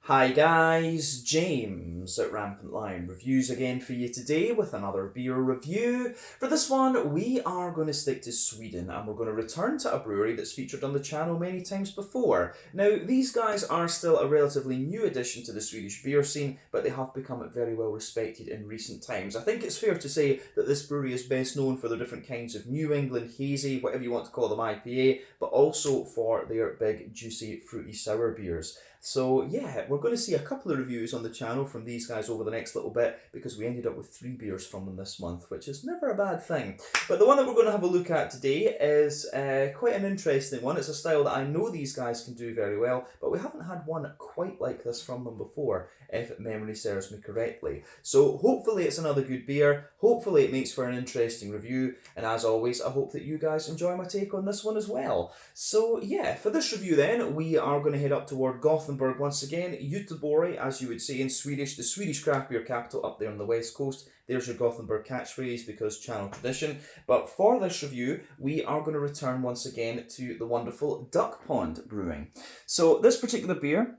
Hi guys, James at Rampant Lion Reviews again for you today with another beer review. For this one, we are going to stick to Sweden and we're going to return to a brewery that's featured on the channel many times before. Now, these guys are still a relatively new addition to the Swedish beer scene, but they have become very well respected in recent times. I think it's fair to say that this brewery is best known for their different kinds of New England hazy, whatever you want to call them, IPA, but also for their big, juicy, fruity sour beers. So yeah, we're going to see a couple of reviews on the channel from these guys over the next little bit because we ended up with 3 beers from them this month, which is never a bad thing. But the one that we're going to have a look at today is quite an interesting one. It's a style that I know these guys can do very well, but we haven't had one quite like this from them before, if memory serves me correctly. So hopefully it's another good beer, hopefully it makes for an interesting review, and as always, I hope that you guys enjoy my take on this one as well. So yeah, for this review then, we are going to head up toward Gothenburg once again, Göteborg, as you would say in Swedish, the Swedish craft beer capital up there on the west coast. There's your Gothenburg catchphrase because channel tradition. But for this review, we are going to return once again to the wonderful DuckPond Brewing. So this particular beer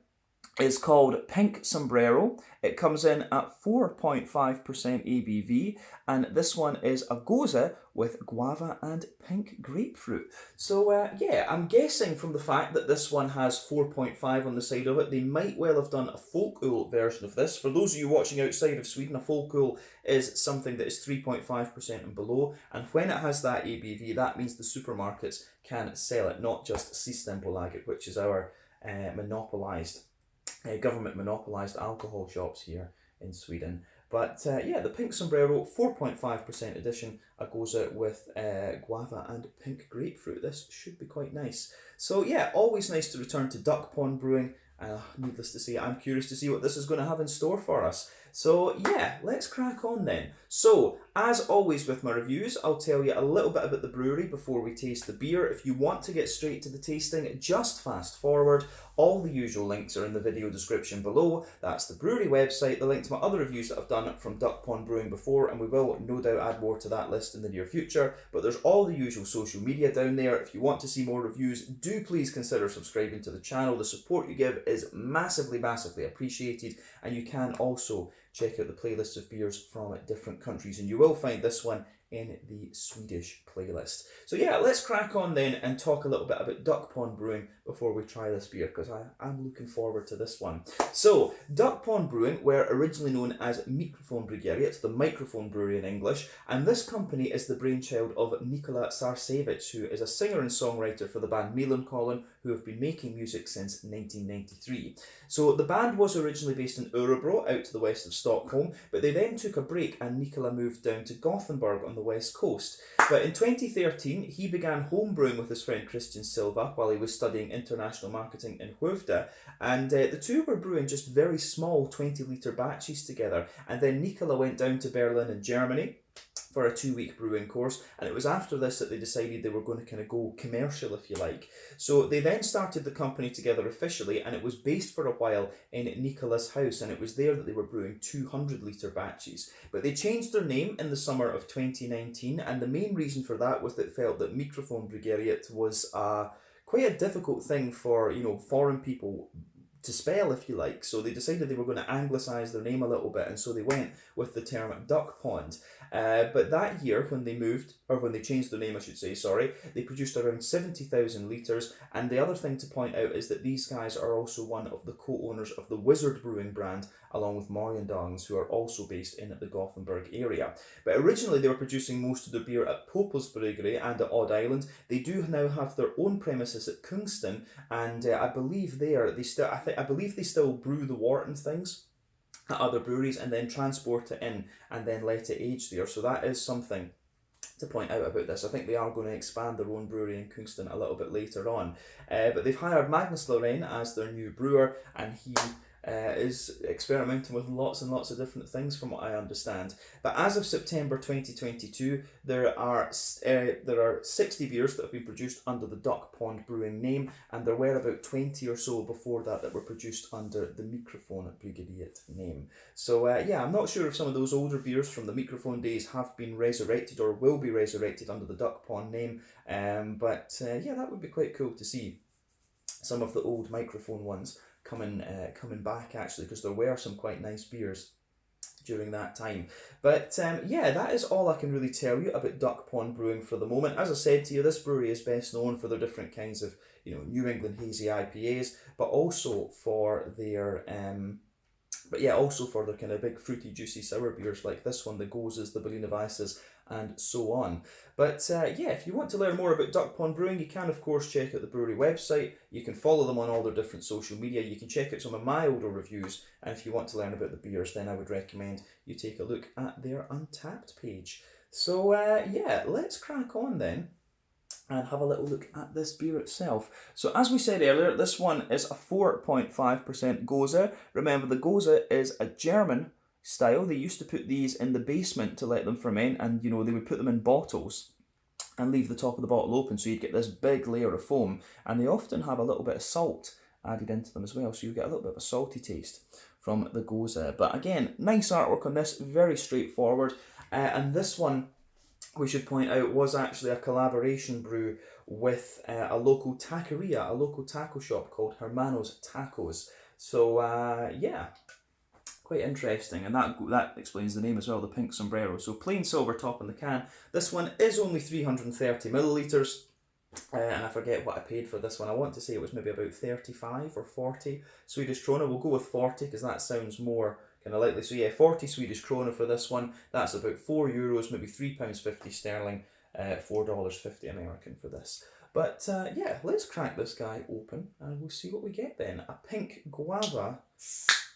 is called Pink Sombrero. It comes in at 4.5% ABV, and this one is a Gose with Guava and pink grapefruit. So yeah, I'm guessing from the fact that this one has 4.5 on the side of it, they might well have done a folköl version of this. For those of you watching outside of Sweden, a folköl is something that is 3.5% and below, and when it has that ABV, that means the supermarkets can sell it, not just Systembolaget, which is our government monopolised alcohol shops here in Sweden. But yeah, the Pink Sombrero, 4.5% edition, a Gose with Guava and pink grapefruit. This should be quite nice. So yeah, always nice to return to DuckPond Brewing. Needless to say, I'm curious to see what this is going to have in store for us. So yeah, let's crack on then. So, as always with my reviews, I'll tell you a little bit about the brewery before we taste the beer. If you want to get straight to the tasting, just fast forward. All the usual links are in the video description below. That's the brewery website, the link to my other reviews that I've done from DuckPond Brewing before, and we will no doubt add more to that list in the near future. But there's all the usual social media down there. If you want to see more reviews, do please consider subscribing to the channel. The support you give is massively appreciated, and you can also check out the playlists of beers from different countries, and you will find this one in the Swedish playlist. So yeah, let's crack on then and talk a little bit about DuckPond Brewing before we try this beer, because I'm looking forward to this one. So, DuckPond Brewing were originally known as Mikrofonbryggeriet, it's the microphone brewery in English, and this company is the brainchild of Nikola Sarcevic, who is a singer and songwriter for the band Millencolin, who have been making music since 1993. So the band was originally based in Örebro, out to the west of Stockholm, but they then took a break and Nikola moved down to Gothenburg on the west coast. But in 2013, he began homebrewing with his friend Christian Silva while he was studying international marketing in Skövde, and the two were brewing just very small 20-litre batches together, and then Nikola went down to Berlin in Germany for a 2-week brewing course, and it was after this that they decided they were going to kind of go commercial, if you like. So they then started the company together officially, and it was based for a while in Nikola's house, and it was there that they were brewing 200-litre batches. But they changed their name in the summer of 2019, and the main reason for that was that they felt that Mikrofonbryggeriet was quite a difficult thing for, foreign people to spell, if you like. So they decided they were going to anglicise their name a little bit, and so they went with the term DuckPond. But that year, when they changed their name, I should say, they produced around 70,000 litres, and the other thing to point out is that these guys are also one of the co-owners of the Wizard Brewing brand, along with Morgendagens, who are also based in the Gothenburg area. But originally they were producing most of their beer at Popels Bryggeri and at Odd Island. They do now have their own premises at Kungston, and I believe they still brew the wort and things at other breweries and then transport it in and then let it age there. So that is something to point out about this. I think they are going to expand their own brewery in Kungston a little bit later on. But they've hired Magnus Lorraine as their new brewer, and he is experimenting with lots and lots of different things from what I understand. But as of September 2022, there are 60 beers that have been produced under the DuckPond Brewing name, and there were about 20 or so before that were produced under the Mikrofonbryggeriet name. So yeah, I'm not sure if some of those older beers from the Mikrofon days have been resurrected or will be resurrected under the DuckPond name, but yeah, that would be quite cool to see some of the old microphone ones coming back actually, because there were some quite nice beers during that time. But yeah, that is all I can really tell you about DuckPond Brewing for the moment. As I said to you, this brewery is best known for their different kinds of, you know, New England hazy IPAs, but also for their also for their kind of big fruity juicy sour beers like this one, the Goses, the Berliner Weisses, and so on. But yeah, if you want to learn more about DuckPond Brewing, you can of course check out the brewery website. You can follow them on all their different social media. You can check out some of my older reviews, and if you want to learn about the beers, then I would recommend you take a look at their Untappd page. So yeah, let's crack on then and have a little look at this beer itself. So as we said earlier, this one is a 4.5% Gose. Remember, the Gose is a German style. They used to put these in the basement to let them ferment, and you know, they would put them in bottles and leave the top of the bottle open, so you'd get this big layer of foam, and they often have a little bit of salt added into them as well, so you get a little bit of a salty taste from the Gose. But again, nice artwork on this, very straightforward, and this one, we should point out, was actually a collaboration brew with a local taqueria, a local taco shop called Hermanos Tacos. So yeah, quite interesting, and that explains the name as well, the pink sombrero. So plain silver top on the can. This one is only 330 millilitres, and I forget what I paid for this one. I want to say it was maybe about 35 or 40 Swedish krona. We'll go with 40 because that sounds more kind of likely. So yeah, 40 Swedish krona for this one. That's about €4, maybe £3.50 sterling, $4.50 American for this. But yeah, let's crack this guy open and we'll see what we get then. A pink guava,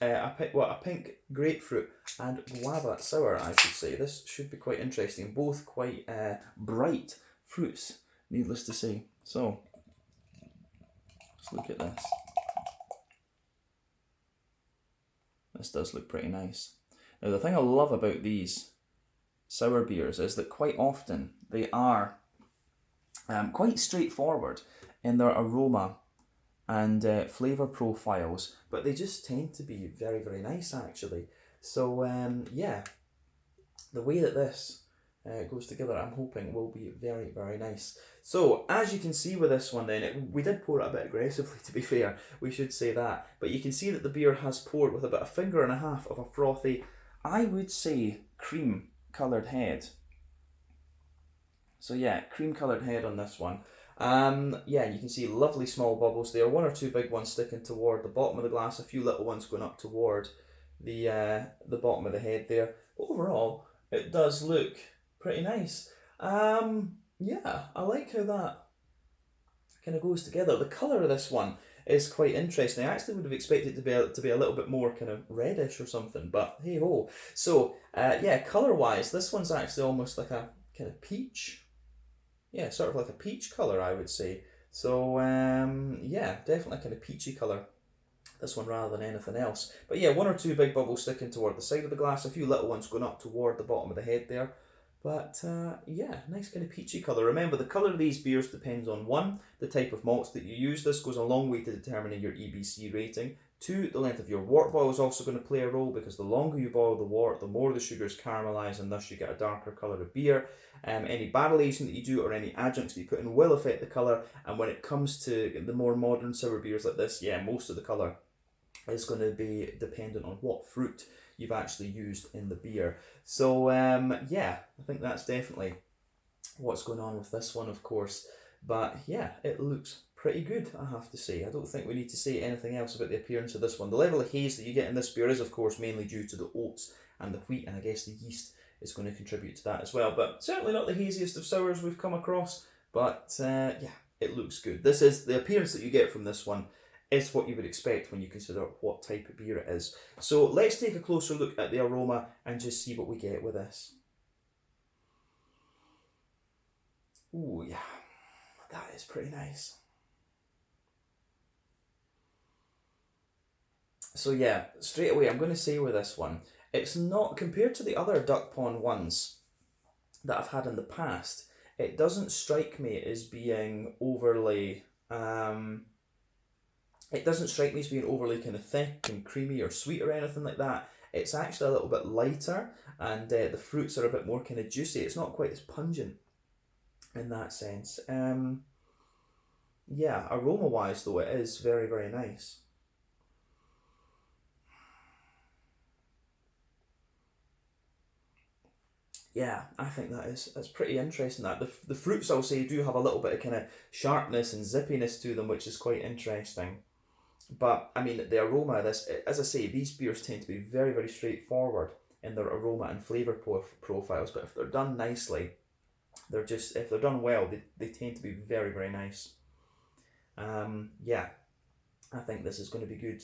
a pink grapefruit and guava sour, I should say. This should be quite interesting. Both quite bright fruits, needless to say. So let's look at this. This does look pretty nice. Now the thing I love about these sour beers is that quite often they are quite straightforward in their aroma and flavour profiles, but they just tend to be very, very nice actually. So yeah, the way that this goes together, I'm hoping will be very, very nice. So as you can see with this one then, we did pour it a bit aggressively, to be fair, we should say that, but you can see that the beer has poured with about 1.5 fingers of a frothy, I would say, cream coloured head. So yeah, cream coloured head on this one. Yeah, you can see lovely small bubbles there, 1 or 2 big ones sticking toward the bottom of the glass, a few little ones going up toward the bottom of the head there. Overall, it does look pretty nice. Yeah, I like how that kind of goes together. The colour of this one is quite interesting. I actually would have expected it to be a little bit more kind of reddish or something, but hey ho. So yeah, colour wise, this one's actually almost like a kind of peach. Yeah, sort of like a peach colour, I would say. So yeah, definitely kind of peachy colour, this one, rather than anything else. But yeah, 1 or 2 big bubbles sticking toward the side of the glass, a few little ones going up toward the bottom of the head there. But yeah, nice kind of peachy colour. Remember, the colour of these beers depends on 1, the type of malts that you use. This goes a long way to determining your EBC rating. 2, the length of your wort boil is also going to play a role, because the longer you boil the wort, the more the sugars caramelise, and thus you get a darker colour of beer. Any barrel aging that you do or any adjuncts that you put in will affect the colour. And when it comes to the more modern sour beers like this, yeah, most of the colour is going to be dependent on what fruit you've actually used in the beer. So yeah, I think that's definitely what's going on with this one, of course. But yeah, it looks pretty good, I have to say. I don't think we need to say anything else about the appearance of this one. The level of haze that you get in this beer is, of course, mainly due to the oats and the wheat, and I guess the yeast is going to contribute to that as well. But certainly not the haziest of sours we've come across. But yeah, it looks good. This is the appearance that you get from this one is what you would expect when you consider what type of beer it is. So let's take a closer look at the aroma and just see what we get with this. Ooh, yeah, that is pretty nice. So yeah, straight away I'm going to say with this one, it's not, compared to the other DuckPond ones that I've had in the past, it doesn't strike me as being overly it doesn't strike me as being overly kind of thick and creamy or sweet or anything like that. It's actually a little bit lighter, and the fruits are a bit more kind of juicy. It's not quite as pungent in that sense. Yeah, aroma wise though, it is very, very nice. yeah, I think that's pretty interesting. That the fruits, I'll say, do have a little bit of kind of sharpness and zippiness to them, which is quite interesting. But I mean, the aroma of this, as I say, these beers tend to be very, very straightforward in their aroma and flavour profiles. But if they're done nicely, they're just, if they're done well, they tend to be very, very nice. Yeah, I think this is going to be good.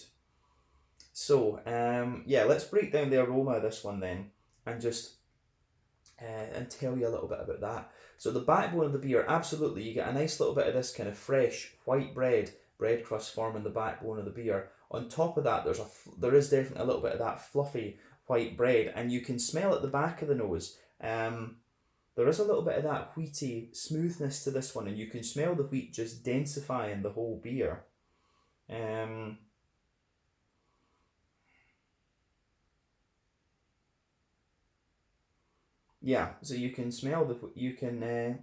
So, yeah, let's break down the aroma of this one then, and just and tell you a little bit about that. So the backbone of the beer, absolutely, you get a nice little bit of this kind of fresh white bread crust forming the backbone of the beer. On top of that, there is definitely a little bit of that fluffy white bread, and you can smell at the back of the nose. There is a little bit of that wheaty smoothness to this one, and you can smell the wheat just densifying the whole beer. Um, Yeah, so you can smell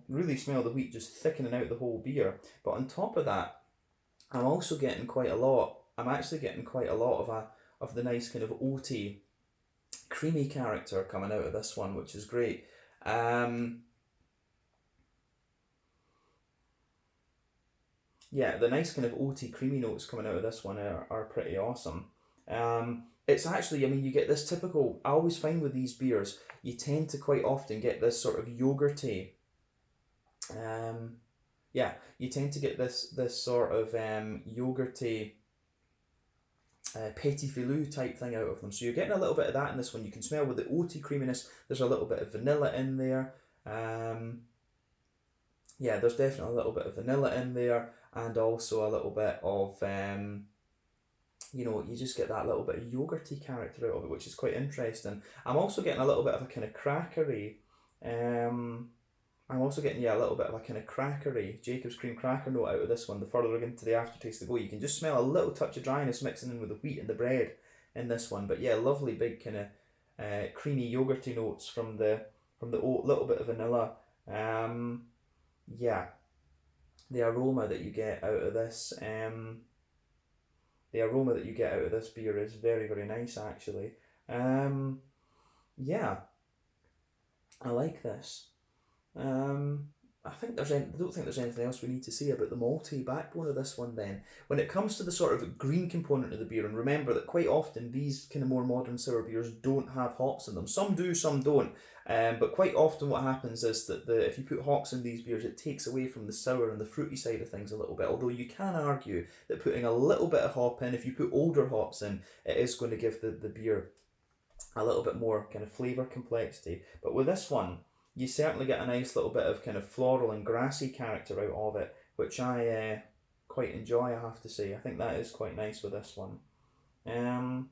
really smell the wheat just thickening out the whole beer. But on top of that, I'm also getting quite a lot. I'm actually getting quite a lot of the nice kind of oaty, creamy character coming out of this one, which is great. Um, yeah, the nice kind of oaty, creamy notes coming out of this one are pretty awesome. It's actually, I mean, you get this typical. I always find with these beers, you tend to quite often get this sort of yogurty. Um, yeah, you tend to get this sort of yogurty, petit filou type thing out of them. So you're getting a little bit of that in this one. You can smell with the oaty creaminess. There's a little bit of vanilla in there. Um, yeah, there's definitely a little bit of vanilla in there, and also a little bit of you just get that little bit of yogurty character out of it, which is quite interesting. I'm also getting a little bit of a kind of crackery. Um, I'm also getting, yeah, a little bit of a kind of crackery Jacob's cream cracker note out of this one. The further into the aftertaste they go, you can just smell a little touch of dryness mixing in with the wheat and the bread in this one. But yeah, lovely big kind of creamy yogurty notes from the oat, little bit of vanilla. Um, yeah, the aroma that you get out of this. The aroma that you get out of this beer is very, very nice actually. Um, yeah, I like this. Um, I don't think there's anything else we need to say about the malty backbone of this one. Then, when it comes to the sort of green component of the beer, and remember that quite often these kind of more modern sour beers don't have hops in them. Some do, some don't. But quite often what happens is that if you put hops in these beers, it takes away from the sour and the fruity side of things a little bit. Although you can argue that putting a little bit of hop in, if you put older hops in, it is going to give the beer a little bit more kind of flavour complexity. But with this one, you certainly get a nice little bit of kind of floral and grassy character out of it, which I quite enjoy, I have to say. I think that is quite nice with this one. Um,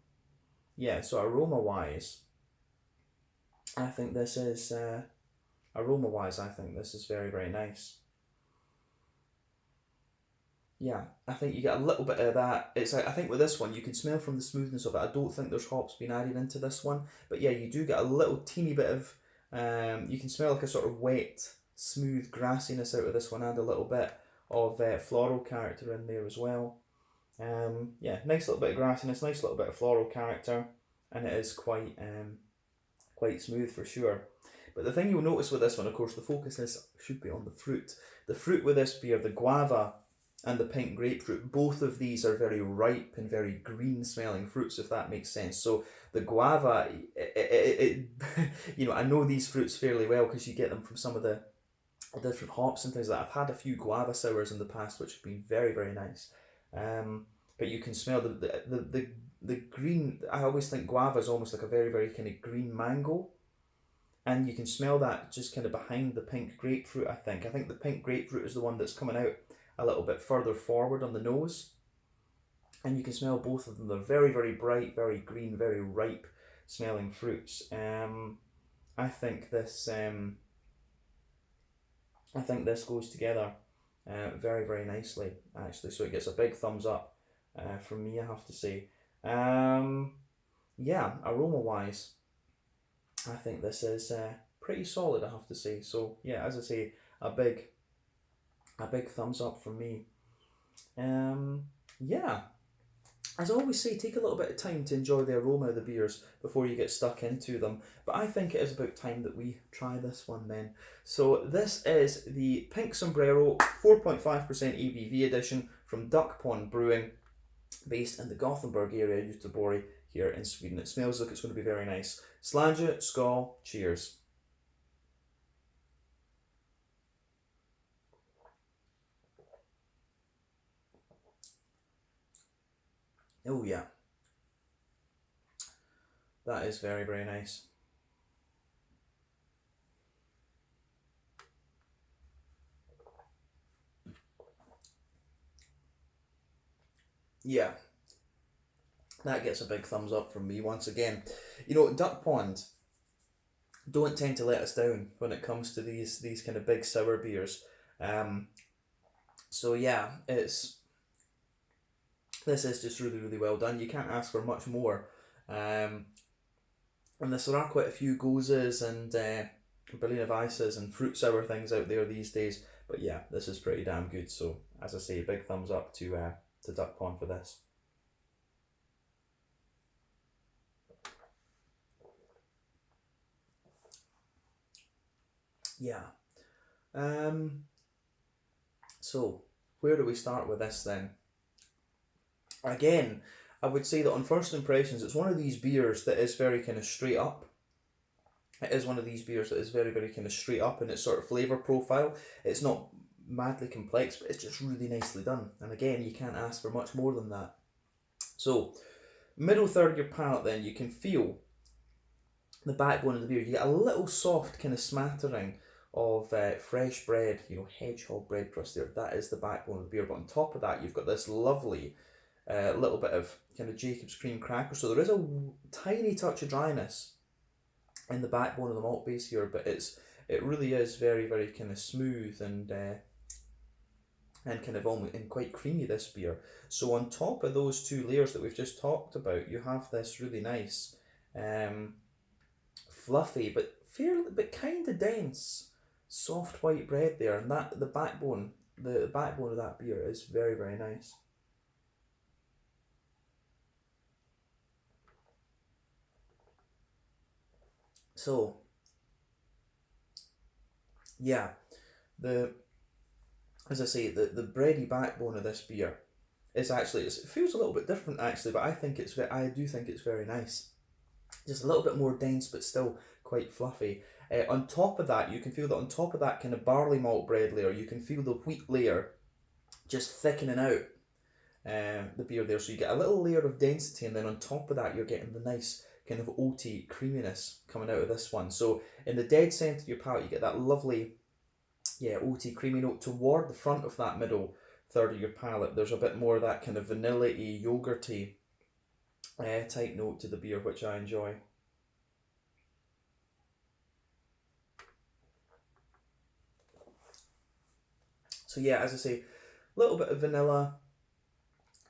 yeah, so aroma wise, I think this is I think this is very, very nice. Yeah, I think you get a little bit of that. It's like, I think with this one you can smell from the smoothness of it. I don't think there's hops being added into this one, but yeah, you do get a little teeny bit of. You can smell like a sort of wet, smooth grassiness out of this one, and a little bit of floral character in there as well. Yeah, nice little bit of grassiness, nice little bit of floral character, and it is quite smooth for sure. But the thing you'll notice with this one, of course, the focus should be on the fruit. The fruit with this beer, the guava and the pink grapefruit, both of these are very ripe and very green smelling fruits, if that makes sense. So the guava, I know these fruits fairly well because you get them from some of the different hops and things like that. I've had a few guava sours in the past which have been very, very nice. But you can smell the green. I always think guava is almost like a very, very kind of green mango, and you can smell that just kind of behind the pink grapefruit. I think the pink grapefruit is the one that's coming out a little bit further forward on the nose, and you can smell both of them. They're very, very bright, very green, very ripe smelling fruits. I think this I think this goes together very, very nicely actually, so it gets a big thumbs up from me, I have to say. um, yeah, aroma wise, I think this is pretty solid, I have to say. So yeah, as I say, a big thumbs up from me. Yeah, as I always say, take a little bit of time to enjoy the aroma of the beers before you get stuck into them. But I think it is about time that we try this one then. So this is the Pink Sombrero 4.5% ABV edition from DuckPond Brewing, based in the Gothenburg area, Göteborg, here in Sweden. It smells like it's going to be very nice. Slange, skål, cheers. Oh yeah. That is very, very nice. Yeah. That gets a big thumbs up from me once again. You know, DuckPond don't tend to let us down when it comes to these kind of big sour beers. So yeah, this is just really, really well done. You can't ask for much more. And there are quite a few Goses and Berliner Weisses and fruit sour things out there these days. But yeah, this is pretty damn good. So as I say, big thumbs up to DuckPond for this. Yeah. So where do we start with this then? Again, I would say that on first impressions, it's one of these beers that is very kind of straight up. It is one of these beers that is very, very kind of straight up in its sort of flavour profile. It's not madly complex, but it's just really nicely done. And again, you can't ask for much more than that. So, middle third of your palate then, you can feel the backbone of the beer. You get a little soft kind of smattering of fresh bread, you know, hedgehog bread crust there. That is the backbone of the beer. But on top of that, you've got this lovely little bit of kind of Jacob's cream cracker. So there is a tiny touch of dryness in the backbone of the malt base here, but it really is very, very kind of smooth and kind of almost and quite creamy, this beer. So on top of those two layers that we've just talked about, you have this really nice fluffy but fairly but kind of dense soft white bread there, and that the backbone of that beer is very, very nice. So yeah, as I say, the bready backbone of this beer is actually, it feels a little bit different actually, but I do think it's very nice. Just a little bit more dense, but still quite fluffy. On top of that, you can feel that on top of that kind of barley malt bread layer, you can feel the wheat layer just thickening out the beer there. So you get a little layer of density, and then on top of that, you're getting the nice kind of oaty creaminess coming out of this one. So in the dead centre of your palate, you get that lovely, oaty creamy note. Toward the front of that middle third of your palate, there's a bit more of that kind of vanilla-y, yogurty type note to the beer, which I enjoy. So yeah, as I say, a little bit of vanilla,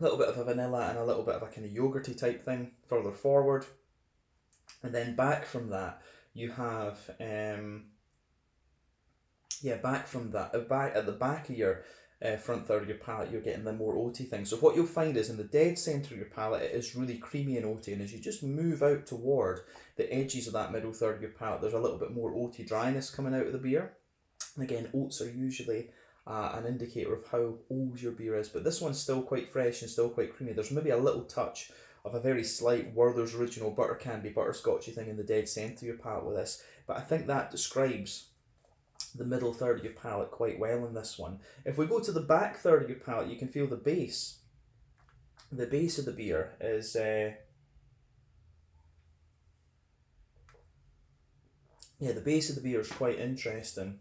a little bit of a vanilla and a little bit of a kind of yogurty type thing further forward. And then back from that, you have, back from that, back at the back of your front third of your palate, you're getting the more oaty thing. So what you'll find is in the dead centre of your palate, it is really creamy and oaty, and as you just move out toward the edges of that middle third of your palate, there's a little bit more oaty dryness coming out of the beer. And again, oats are usually an indicator of how old your beer is, but this one's still quite fresh and still quite creamy. There's maybe a little touch of a very slight Werther's Original butter candy, butterscotchy thing in the dead centre of your palate with this, but I think that describes the middle third of your palate quite well in this one. If we go to the back third of your palate, you can feel the base. The base of the beer is the base of the beer is quite interesting.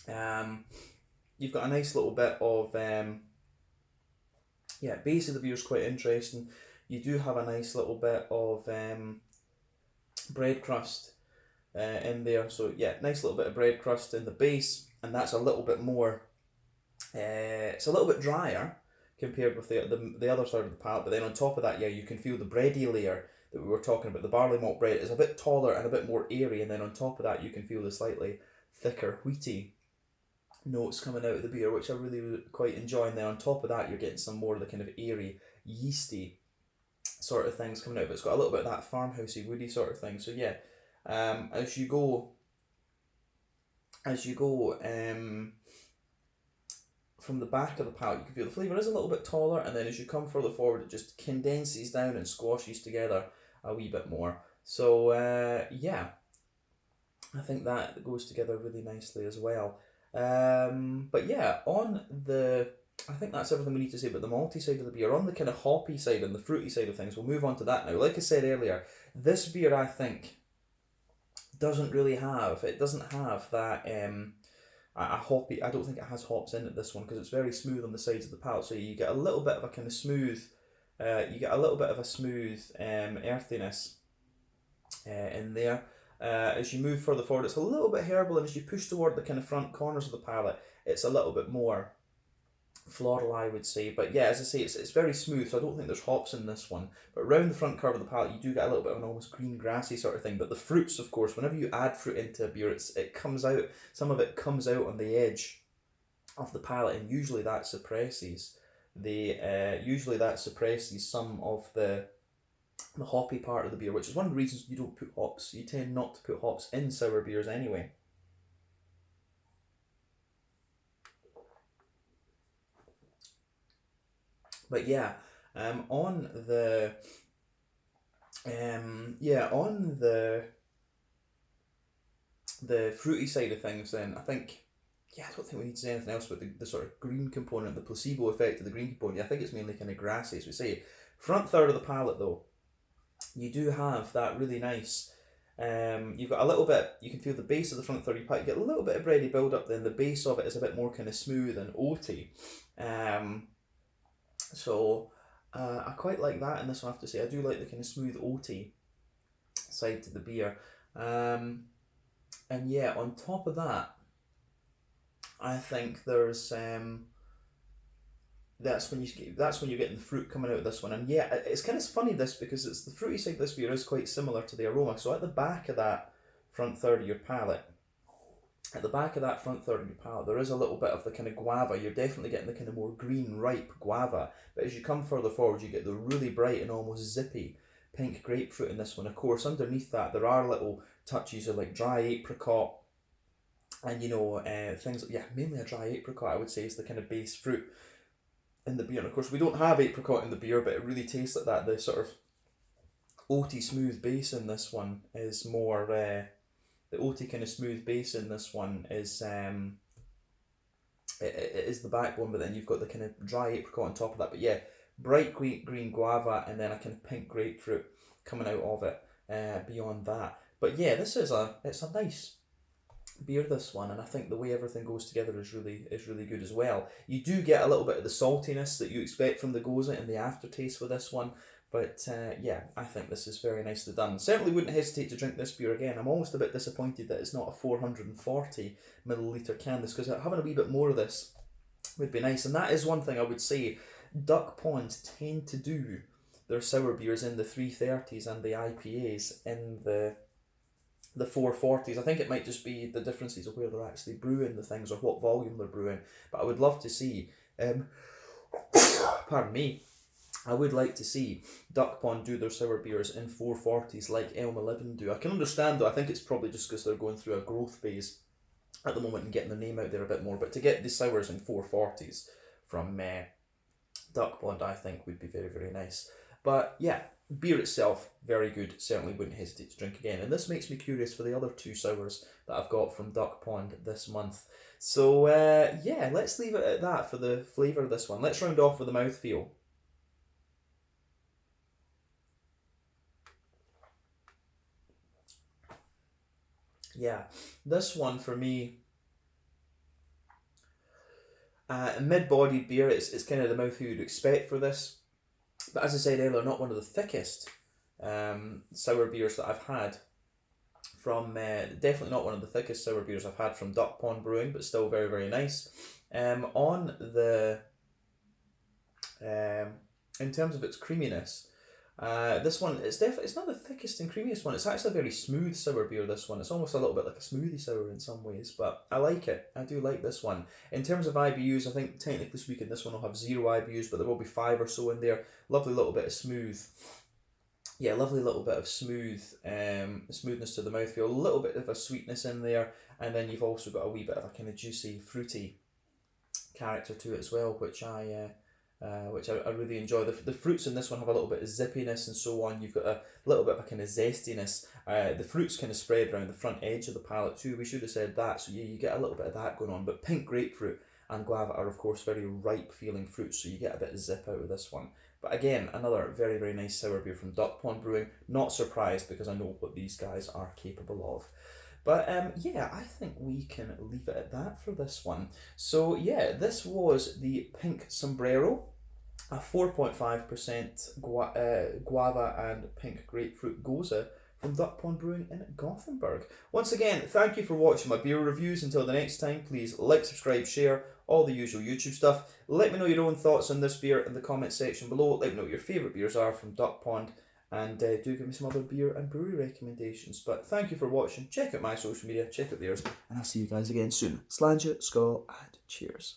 You've got a nice little bit of base of the beer is quite interesting. You do have a nice little bit of bread crust in there. So yeah, nice little bit of bread crust in the base, and that's a little bit more. It's a little bit drier compared with the other side of the palate. But then on top of that, you can feel the bready layer that we were talking about. The barley malt bread is a bit taller and a bit more airy, and then on top of that, you can feel the slightly thicker wheaty notes coming out of the beer, which I really, really quite enjoy. And then on top of that, you're getting some more of the kind of airy, yeasty sort of things coming out, but it's got a little bit of that farmhousey, woody sort of thing. So yeah, as you go from the back of the palate, you can feel the flavour is a little bit taller, and then as you come further forward, it just condenses down and squashes together a wee bit more. So yeah, I think that goes together really nicely as well. But yeah, I think that's everything we need to say about the malty side of the beer. On the kind of hoppy side and the fruity side of things, we'll move on to that now. Like I said earlier, this beer I think doesn't have that a hoppy. I don't think it has hops in it, this one, because it's very smooth on the sides of the palate. So you get a little bit of a kind of smooth, earthiness in there. As you move further forward, it's a little bit herbal, and as you push toward the kind of front corners of the palate, it's a little bit more floral, I would say. But yeah, as I say, it's very smooth, so I don't think there's hops in this one. But around the front curve of the palate, you do get a little bit of an almost green grassy sort of thing. But the fruits, of course, whenever you add fruit into a beer, it comes out. Some of it comes out on the edge of the palate, and usually that suppresses some of the hoppy part of the beer, which is one of the reasons you don't put hops. You tend not to put hops in sour beers anyway. But yeah, on the fruity side of things, then I think, I don't think we need to say anything else about the sort of green component, the placebo effect of the green component. I think it's mainly kind of grassy, as we say. Front third of the palate, though, you do have that really nice. You've got a little bit. You can feel the base of the front third of your palate. You get a little bit of bready build up. Then the base of it is a bit more kind of smooth and oaty. So I quite like that in this one, I have to say. I do like the kind of smooth oaty side to the beer. And yeah, on top of that, I think there's that's when you're getting the fruit coming out of this one. And yeah, it's kind of funny this, because it's the fruity side of this beer is quite similar to the aroma. So at the back of that front third of your palate, there is a little bit of the kind of guava. You're definitely getting the kind of more green, ripe guava. But as you come further forward, you get the really bright and almost zippy pink grapefruit in this one. Of course, underneath that, there are little touches of like dry apricot, and things. Yeah, mainly a dry apricot, I would say, is the kind of base fruit in the beer. And of course, we don't have apricot in the beer, but it really tastes like that. The sort of oaty smooth base in this one is more. The oaty kind of smooth base in this one is it is the backbone, but then you've got the kind of dry apricot on top of that. But yeah, bright green guava, and then a kind of pink grapefruit coming out of it beyond that. But yeah, it's a nice beer, this one, and I think the way everything goes together is really good as well. You do get a little bit of the saltiness that you expect from the Gose in the aftertaste with this one. But yeah, I think this is very nicely done. Certainly wouldn't hesitate to drink this beer again. I'm almost a bit disappointed that it's not a 440 milliliter can, because having a wee bit more of this would be nice. And that is one thing I would say. DuckPond tend to do their sour beers in the 330s and the IPAs in the 440s. I think it might just be the differences of where they're actually brewing the things or what volume they're brewing. But I would love to see, pardon me, I would like to see DuckPond do their sour beers in 440s like Elm 11 do. I can understand, though, I think it's probably just because they're going through a growth phase at the moment and getting their name out there a bit more. But to get the sours in 440s from DuckPond, I think would be very, very nice. But yeah, beer itself, very good. Certainly wouldn't hesitate to drink again. And this makes me curious for the other two sours that I've got from DuckPond this month. So yeah, let's leave it at that for the flavour of this one. Let's round off with the mouthfeel. Yeah, this one for me, a mid-bodied beer. It's kind of the mouthfeel you'd expect for this. But as I said earlier, not one of the thickest sour beers that I've had from, definitely not one of the thickest sour beers I've had from DuckPond Brewing, but still very, very nice. On the, in terms of its creaminess, this one, it's not the thickest and creamiest one. It's actually a very smooth sour beer, this one. It's almost a little bit like a smoothie sour in some ways, but I like it. I do like this one. In terms of IBUs, I think technically speaking, this one will have 0 IBUs, but there will be 5 or so in there. Lovely little bit of smooth yeah, lovely little bit of smoothness to the mouthfeel, a little bit of a sweetness in there, and then you've also got a wee bit of a kind of juicy, fruity character to it as well, which I really enjoy. The fruits in this one have a little bit of zippiness and so on. You've got a little bit of a kind of zestiness. The fruits kind of spread around the front edge of the palate too. We should have said that, so you get a little bit of that going on. But pink grapefruit and guava are of course very ripe feeling fruits, so you get a bit of zip out of this one. But again, another very, very nice sour beer from DuckPond Brewing. Not surprised because I know what these guys are capable of. But yeah, I think we can leave it at that for this one. So yeah, this was the Pink Sombrero, a 4.5% guava and pink grapefruit Gose from DuckPond Brewing in Gothenburg. Once again, thank you for watching my beer reviews. Until the next time, please like, subscribe, share, all the usual YouTube stuff. Let me know your own thoughts on this beer in the comment section below. Let me know what your favourite beers are from DuckPond. And do give me some other beer and brewery recommendations. But thank you for watching. Check out my social media, check out theirs, and I'll see you guys again soon. Slàinte, skål, and cheers.